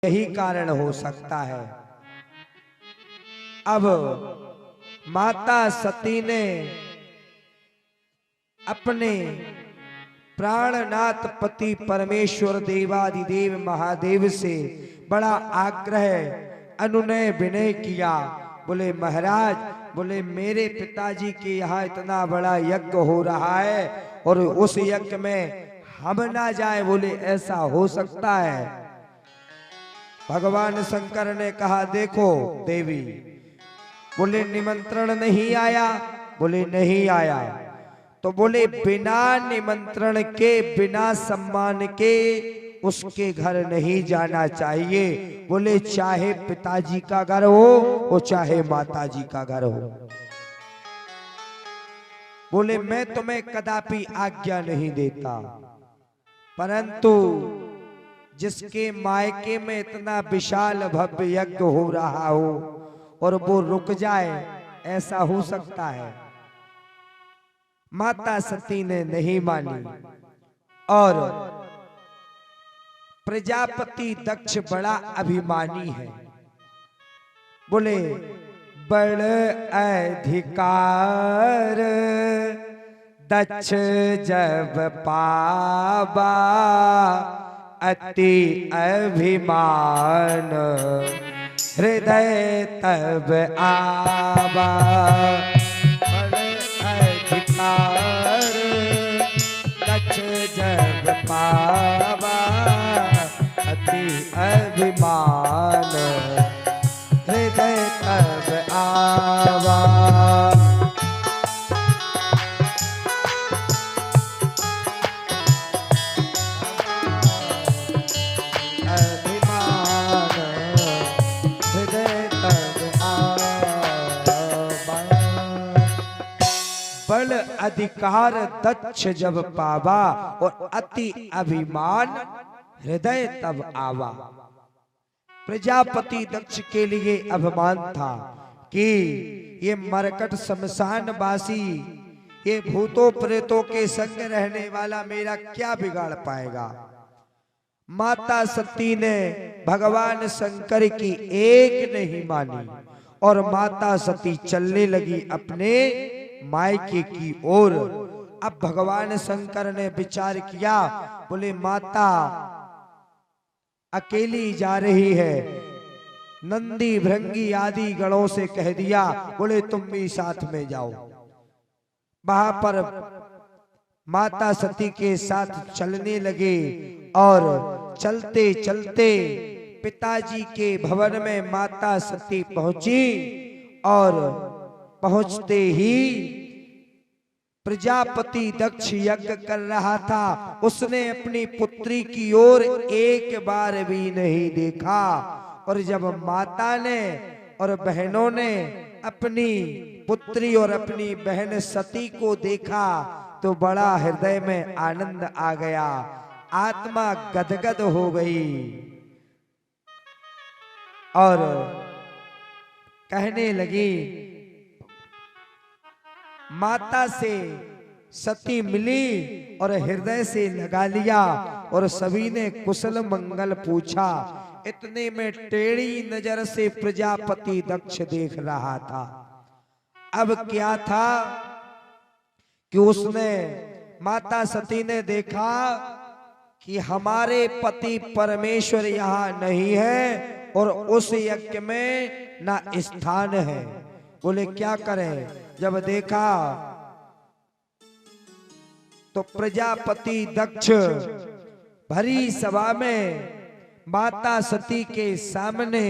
यही कारण हो सकता है। अब माता सती ने अपने प्राणनाथ पति परमेश्वर देवादिदेव महादेव से बड़ा आग्रह अनुनय विनय किया। बोले महाराज, बोले मेरे पिताजी के यहाँ इतना बड़ा यज्ञ हो रहा है और उस यज्ञ में हम ना जाए, बोले ऐसा हो सकता है? भगवान शंकर ने कहा देखो देवी, बोले निमंत्रण नहीं आया? बोले नहीं आया। तो बोले बिना निमंत्रण के, बिना सम्मान के उसके घर नहीं जाना चाहिए। बोले चाहे पिताजी का घर हो और चाहे माताजी का घर हो। बोले मैं तुम्हें कदापि आज्ञा नहीं देता, परंतु जिसके मायके में इतना विशाल भव्य यज्ञ हो रहा हो और वो रुक जाए, ऐसा हो सकता है? माता सती ने नहीं मानी और प्रजापति दक्ष बड़ा अभिमानी है। बोले बड़ अधिकार दक्ष जब पावा, अति अभिमान हृदय तब आवा। बड़ अधिकार दक्ष जब पावा, अति अभिमान हृदय तब आवा। बल अधिकार दक्ष जब पावा और अति अभिमान हृदय तब आवा। प्रजापति दक्ष के लिए अभिमान था कि ये मरकट शमशानवासी, ये भूतों प्रेतों के संग रहने वाला मेरा क्या बिगाड़ पाएगा। माता सती ने भगवान शंकर की एक नहीं मानी और माता सती चलने लगी अपने मायके की ओर। अब भगवान शंकर ने विचार किया, बोले माता अकेली जा रही है। नंदी भृंगी आदि गणों से कह दिया, बोले तुम भी साथ में जाओ। वहां पर माता सती के साथ चलने लगे और चलते चलते पिताजी के भवन में माता सती पहुंची और पहुंचते ही प्रजापति दक्ष यज्ञ कर रहा था। उसने अपनी पुत्री की ओर एक बार भी नहीं देखा और जब माता ने और बहनों ने अपनी पुत्री और अपनी बहन सती को देखा तो बड़ा हृदय में आनंद आ गया, आत्मा गदगद हो गई और कहने लगी। माता से सती मिली और हृदय से लगा लिया और सभी ने कुशल मंगल पूछा। इतने में टेढ़ी नजर से प्रजापति दक्ष देख रहा था। अब क्या था कि उसने, माता सती ने देखा कि हमारे पति परमेश्वर यहाँ नहीं है और उस यज्ञ में ना स्थान है। बोले क्या करें? जब देखा तो प्रजापति दक्ष भरी सभा में माता सती के सामने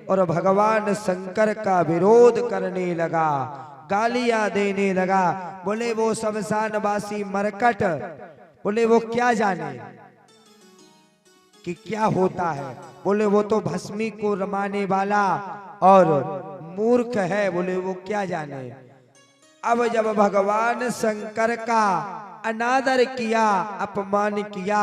और भगवान शंकर का विरोध करने लगा, गालियां देने लगा। बोले वो शमशानवासी मरकट, बोले वो क्या जाने कि क्या होता है। बोले वो तो भस्मी को रमाने वाला और मूर्ख है, बोले वो क्या जाने। अब जब भगवान शंकर का अनादर किया, अपमान किया,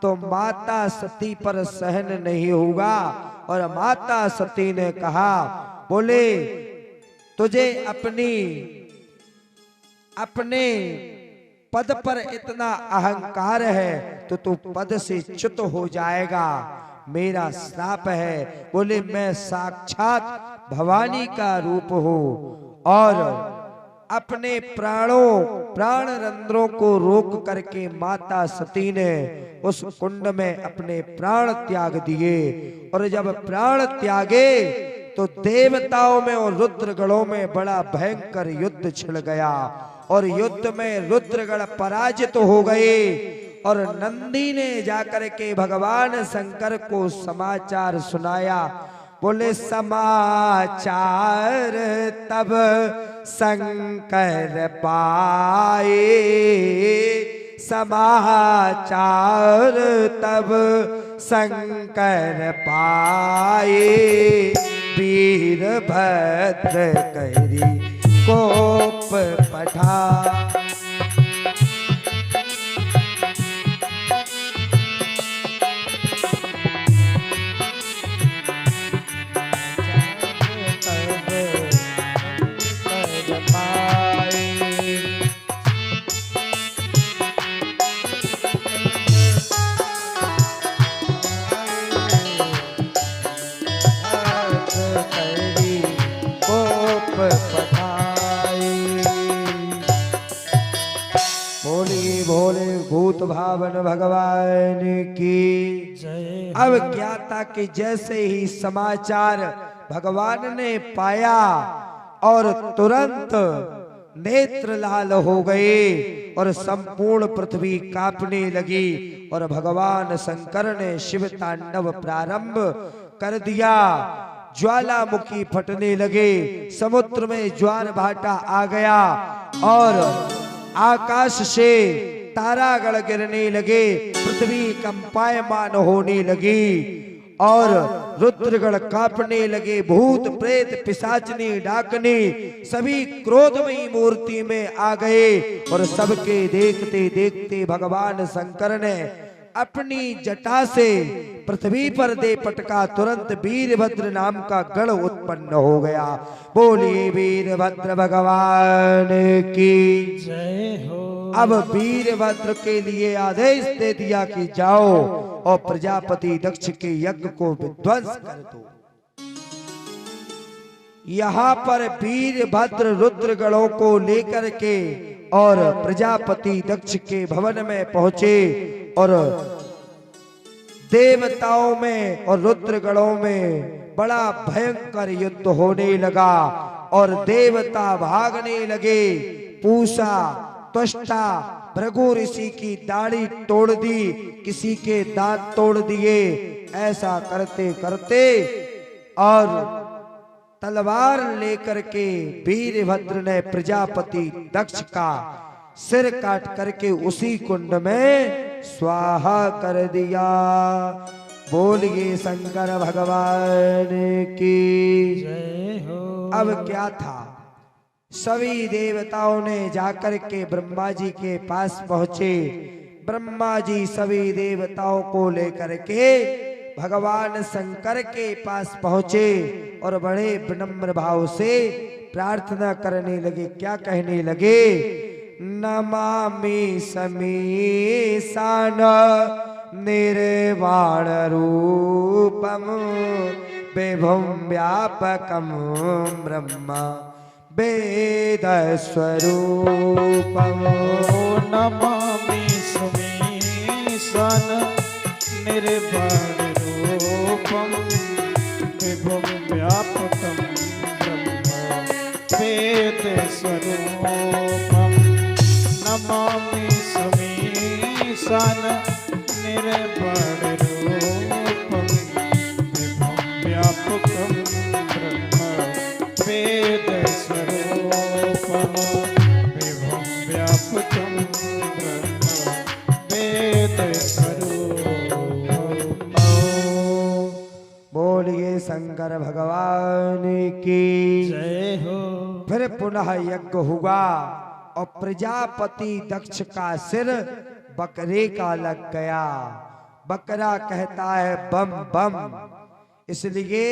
तो माता सती पर सहन नहीं होगा और माता सती ने कहा, बोले तुझे अपने पद पर इतना अहंकार है तो तू पद से च्युत हो जाएगा। मेरा श्राप है। बोले मैं साक्षात भवानी का रूप हूँ और अपने प्राण रंध्रों को रोक करके माता सती ने उस कुंड में अपने प्राण त्याग दिए। और जब प्राण त्यागे तो देवताओं में और रुद्रगणों में बड़ा भयंकर युद्ध छिड़ गया और युद्ध में रुद्रगण पराजित हो गए। और नंदी ने जाकर के भगवान शंकर को समाचार सुनाया। बोले समाचार तब शंकर पाए, समाचार तब शंकर पाए, वीरभद्र करी कोप पठा। भूत भावन भगवान की जय। अब क्या था कि जैसे ही समाचार भगवान ने पाया और तुरंत नेत्र लाल हो गए और संपूर्ण पृथ्वी कांपने लगी और भगवान शंकर ने शिव तांडव प्रारंभ कर दिया। ज्वालामुखी फटने लगे, समुद्र में ज्वार भाटा आ गया और आकाश से तारागण गिरने लगे, पृथ्वी कंपायमान होने लगी और रुद्रगण कांपने लगे। भूत प्रेत पिशाचनी डाकनी सभी क्रोधमयी मूर्ति में आ गए और सबके देखते देखते भगवान शंकर ने अपनी जटा से पृथ्वी पर दे पटका। तुरंत वीरभद्र नाम का गण उत्पन्न हो गया। बोलिए वीरभद्र भगवान की जय हो। अब वीरभद्र के लिए आदेश दे दिया कि जाओ और प्रजापति दक्ष के यज्ञ को विध्वंस कर दो। यहाँ पर वीरभद्र रुद्रगणों को लेकर के और प्रजापति दक्ष के भवन में पहुंचे और देवताओं में और रुद्रगणों में बड़ा भयंकर युद्ध होने लगा और देवता भागने लगे। पूषा त्वष्टा भृगु ऋषि की दाढ़ी तोड़ दी, किसी के दांत तोड़ दिए। ऐसा करते करते और तलवार लेकर के वीरभद्र ने प्रजापति दक्ष का सिर काट करके उसी कुंड में स्वाहा कर दिया। बोलिए शंकर भगवान की जय हो। अब क्या था, सभी देवताओं ने जाकर के ब्रह्मा जी के पास पहुंचे। ब्रह्मा जी सभी देवताओं को लेकर के भगवान शंकर के पास पहुंचे और बड़े विनम्र भाव से प्रार्थना करने लगे। क्या कहने लगे? नमामि समीशान निर्वाण रूपम विभुं व्यापकं ब्रह्म वेद स्वरूपम। नमामि समीशान निर्वाण रूपम विभुं व्यापकं ब्रह्म वेद स्वरूपम। नमामि समीशान निर्वाण रूपम विभुं व्यापकं ब्रह्म वेद स्वरूपम। विभुं व्यापकं ब्रह्म वेद स्वरूपम। बोलिए शंकर भगवान की जय हो। फिर पुनः यज्ञ हुआ और प्रजापति दक्ष का सिर बकरे का लग गया। बकरा कहता है बम बम, इसलिए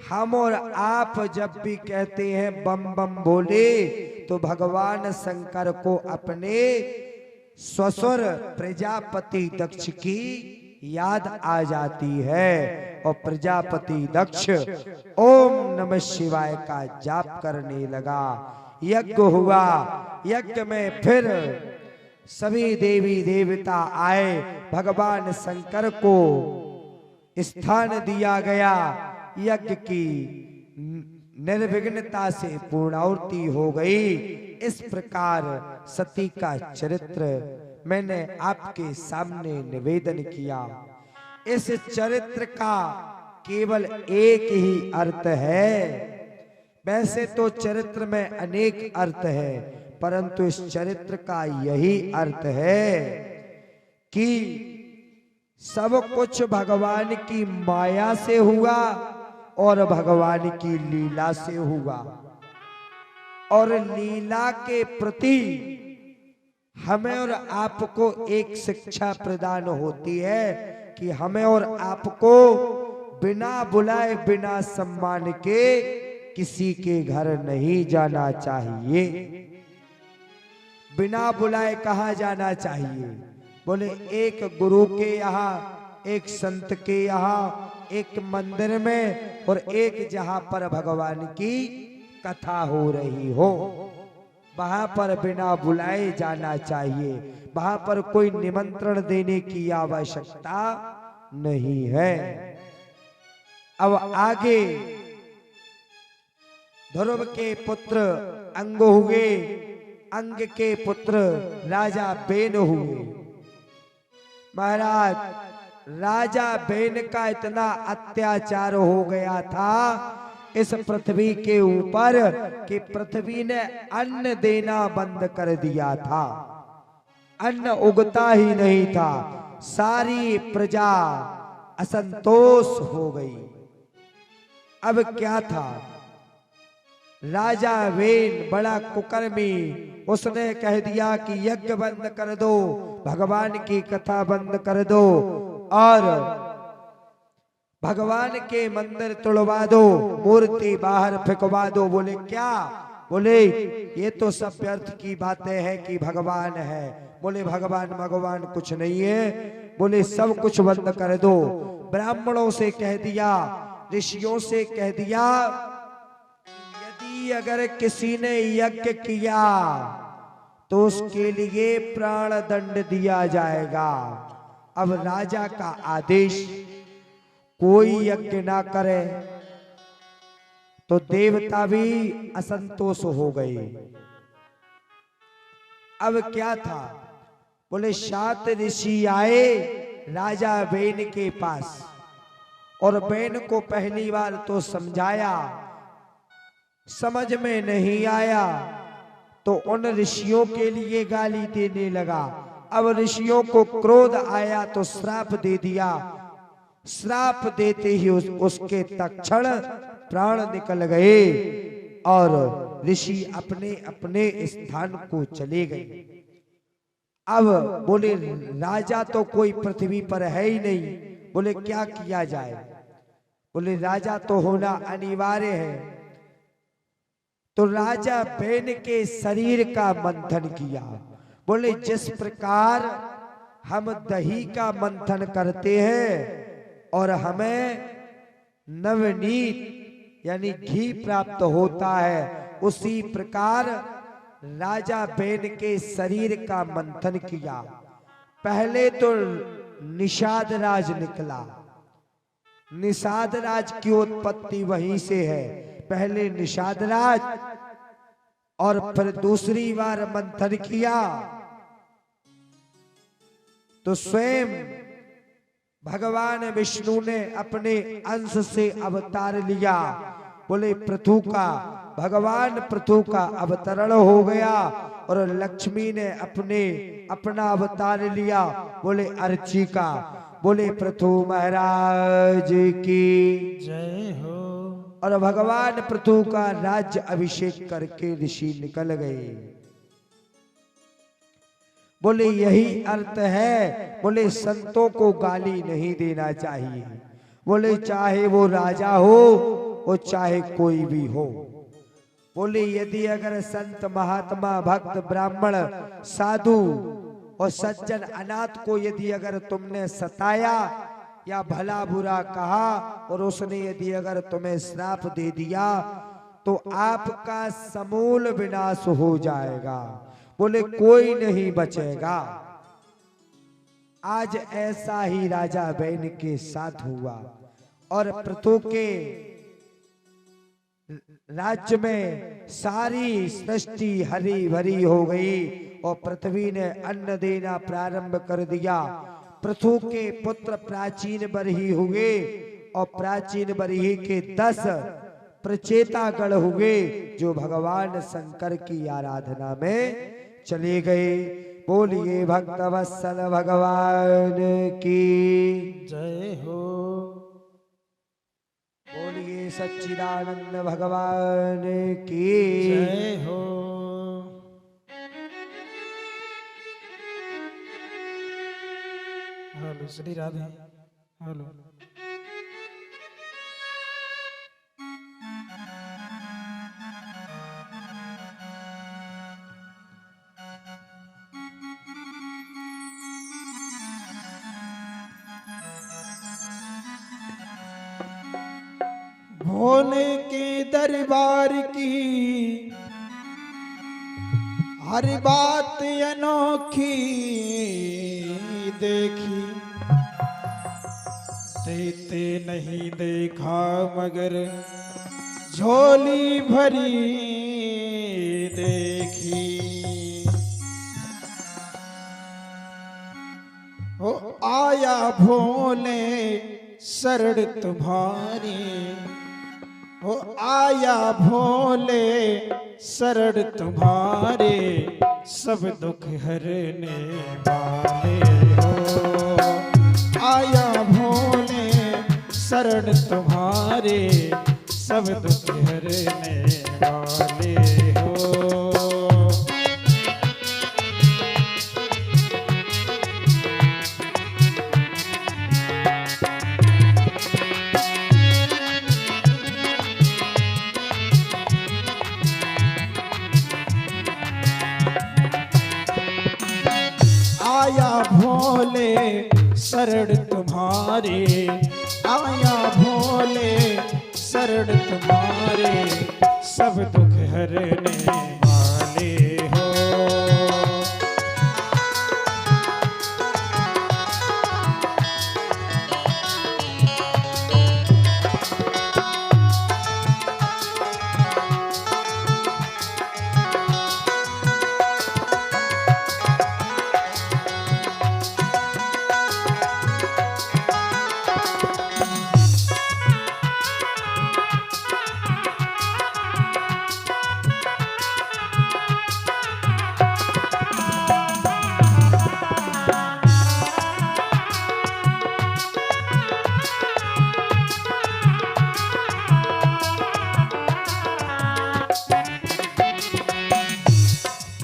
हम और आप जब भी कहते हैं बम बम बोले तो भगवान शंकर को अपने ससुर प्रजापति दक्ष की याद आ जाती है और प्रजापति दक्ष ओम नमः शिवाय का जाप करने लगा। यज्ञ हुआ, यज्ञ में फिर सभी देवी देवता आए, भगवान शंकर को स्थान दिया गया। यज्ञ की निर्विघ्नता से पूर्णाहुति हो गई। इस प्रकार सती का चरित्र मैंने आपके सामने निवेदन किया। इस चरित्र का केवल एक ही अर्थ है। वैसे तो चरित्र में अनेक अर्थ है, परंतु इस चरित्र का यही अर्थ है कि सब कुछ भगवान की माया से हुआ और भगवान की लीला से हुआ। और लीला के प्रति हमें और आपको एक शिक्षा प्रदान होती है कि हमें और आपको बिना बुलाए बिना सम्मान के किसी के घर नहीं जाना चाहिए। बिना बुलाए कहाँ जाना चाहिए? बोले एक गुरु के यहाँ, एक संत के यहाँ, एक मंदिर में, और एक जहां पर भगवान की कथा हो रही हो, वहां पर बिना बुलाए जाना चाहिए। वहां पर कोई निमंत्रण देने की आवश्यकता नहीं है। अब आगे ध्रुव के पुत्र अंग हुए, अंग के पुत्र राजा बेन हुए। महाराज, राजा बेन का इतना अत्याचार हो गया था इस पृथ्वी के ऊपर कि पृथ्वी ने अन्न देना बंद कर दिया था। अन्न उगता ही नहीं था। सारी प्रजा असंतोष हो गई। अब क्या था? राजा बेन बड़ा कुकर्मी, उसने कह दिया कि यज्ञ बंद कर दो, भगवान की कथा बंद कर दो और भगवान के मंदिर तोड़वा दो, मूर्ति बाहर फेंकवा दो। बोले क्या? बोले ये तो सब व्यर्थ की बातें हैं कि भगवान है। बोले भगवान कुछ नहीं है। बोले सब कुछ बंद कर दो। ब्राह्मणों से कह दिया, ऋषियों से कह दिया, यदि अगर किसी ने यज्ञ किया तो उसके लिए प्राण दंड दिया जाएगा। अब राजा का आदेश, कोई यज्ञ ना करे तो देवता भी असंतोष हो गए। अब क्या था? बोले 7 ऋषि आए राजा बेन के पास और बेन को पहली बार तो समझाया, समझ में नहीं आया तो उन ऋषियों के लिए गाली देने लगा। अब ऋषियों को क्रोध आया तो श्राप दे दिया। श्राप देते ही उसके तत्क्षण प्राण निकल गए और ऋषि अपने अपने स्थान को चले गए। अब बोले राजा तो कोई पृथ्वी पर है ही नहीं। बोले क्या किया जाए? बोले राजा तो होना अनिवार्य है। तो राजा बेन के शरीर का मंथन किया। बोले जिस प्रकार हम दही का मंथन करते हैं और हमें नवनीत यानी घी प्राप्त होता है, उसी प्रकार राजा बेन के शरीर का मंथन किया। पहले तो निषाद राज निकला। निषाद राज की उत्पत्ति वहीं से है। पहले निषाद राज और फिर दूसरी बार मंथन किया तो स्वयं भगवान विष्णु ने अपने अंश से अवतार लिया। बोले पृथु का, भगवान पृथु का अवतरण हो गया और लक्ष्मी ने अपना अवतार लिया। बोले अर्ची का। बोले पृथु महाराज की जय हो। और भगवान पृथु का राज्य अभिषेक करके ऋषि निकल गए। बोले यही अर्थ है। बोले संतों को गाली नहीं देना चाहिए। बोले चाहे वो राजा हो और चाहे कोई भी हो। बोले यदि अगर संत महात्मा भक्त ब्राह्मण साधु और सज्जन अनाथ को यदि अगर तुमने सताया या भला बुरा कहा और उसने यदि अगर तुम्हें श्राप दे दिया तो आपका समूल विनाश हो जाएगा। बोले कोई नहीं बचेगा। आज ऐसा ही राजा बैन के साथ हुआ और पृथु के राज्य में सारी सृष्टि हरी भरी हो गई और पृथ्वी ने अन्न देना प्रारंभ कर दिया। पृथु के पुत्र प्राचीन बरही हुए और प्राचीन बरही के 10 प्रचेतागण हुए जो भगवान शंकर की आराधना में चले गए। बोलिए भक्तवत्सल भगवान की जय हो। बोलिए सच्चिदानंद भगवान की जय हो। हेलो श्री राधे। हेलो भोले के दरबार की हर बात अनोखी देखी, देते नहीं देखा मगर झोली भरी देखी। ओ आया भोले शरण तुम्हारी, ओ आया भोले शरण तुम्हारे, सब दुख हरने वाले हो। आया भोले शरण तुम्हारे, सब दुख हरने वाले हो। आया भोले शरण तुम्हारे, आया भोले शरण तुम्हारे, सब दुख हरने वाले हो।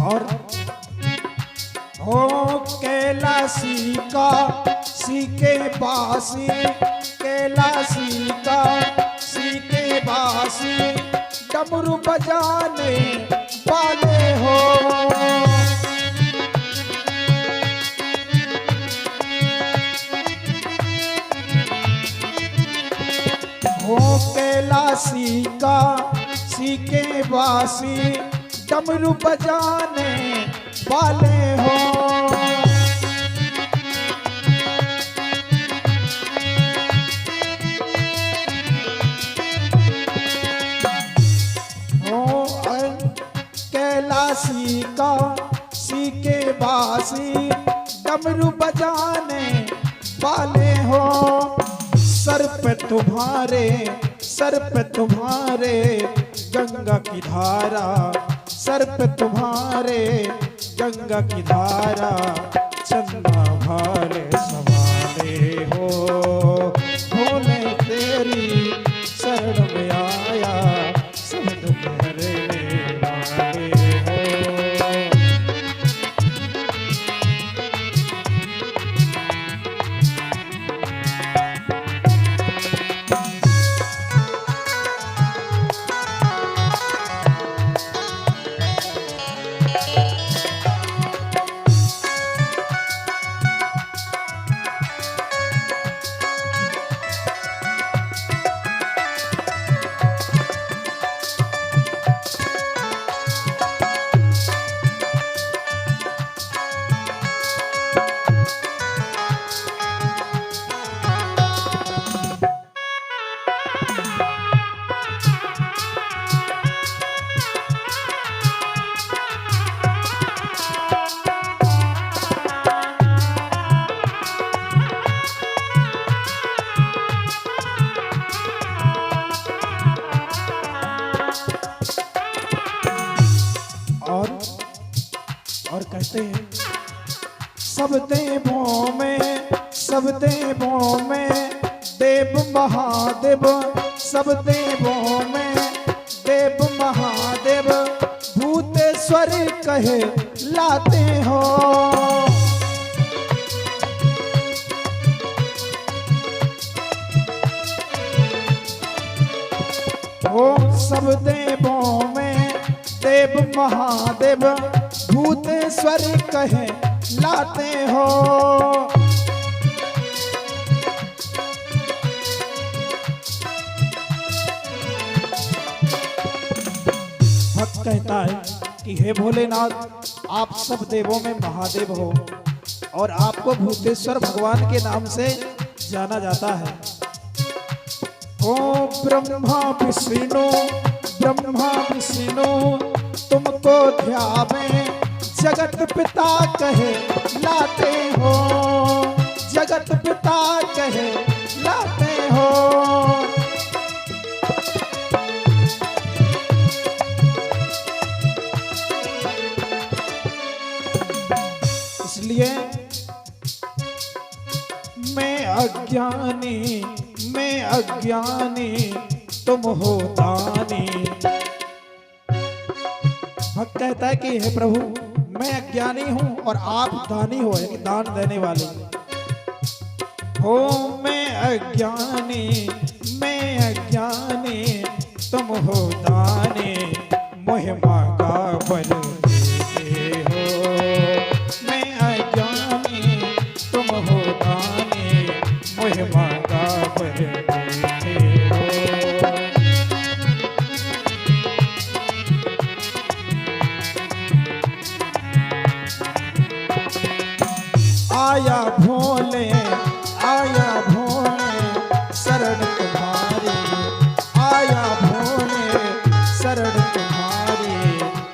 और हो कैलाशी का सीके बासी, कैलाशी का सीके बासी, डमरू बजाने वाले हो। हो कैलाशी का सीके बासी, डमरू बजाने वाले हो। कैलाशी का सीके बासी, डमरू बजाने वाले हो। सर पे तुम्हारे, सर पे तुम्हारे गंगा की धारा, सर पे तुम्हारे गंगा की धारा, चंदा भाले सवाले हो। भोले तेरी शरण में आया, सब दुख हरने वाले हो। और कहते हैं सब देवों में देव महादेव, सब देवों में देव महादेव, भूतेश्वर कहे लाते हो। ओ सब देवों में देव महादेव, भूतेश्वर कहे लाते हो। भक्त कहता है कि हे भोलेनाथ, आप सब देवों में महादेव हो और आपको भूतेश्वर भगवान के नाम से जाना जाता है। ओ ब्रह्मा विष्णु तुमको ध्यावे जगत पिता कहे लाते हो, जगत पिता कहे लाते हो। इसलिए मैं अज्ञानी तुम हो दानी। भक्त कहता है कि हे प्रभु, मैं अज्ञानी हूं और आप दानी हो, यानी दान देने वाले हो। मैं अज्ञानी तुम हो दानी, महिमा का बल देते हो। मैं अज्ञानी तुम हो दानी, महिमा का बल देते हो। आया भोले शरण तुम्हारी, आया भोले शरण तुम्हारी,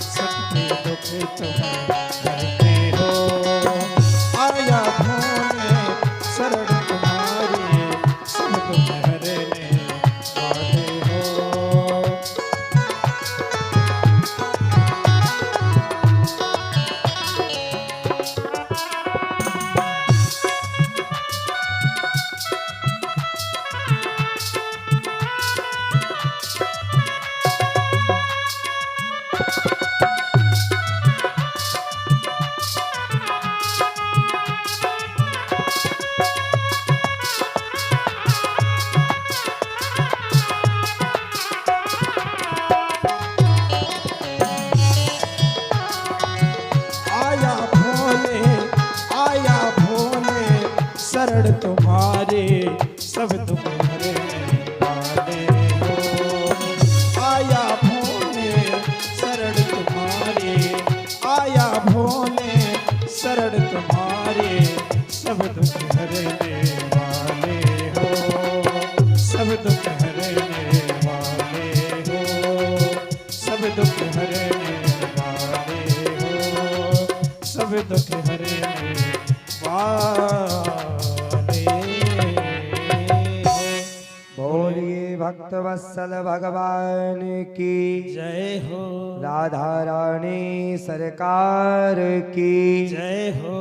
सबके दुख तुम करते हो। आया भोले शरण तुम्हारी, सब दुख हरने वाले हो। शरण तुम्हारे सब दुख हरने वाले हो। आया भोले शरण तुम्हारे, आया भोले शरण तुम्हारे, सब दुख हरने वाले हो। सब दुख हरने वाले हो, सब दुख हरने वाले हो, सब दुख हरने वाले। बोलिए भक्त वत्सल भगवान की जय हो, राधा रानी सरकार की जय हो।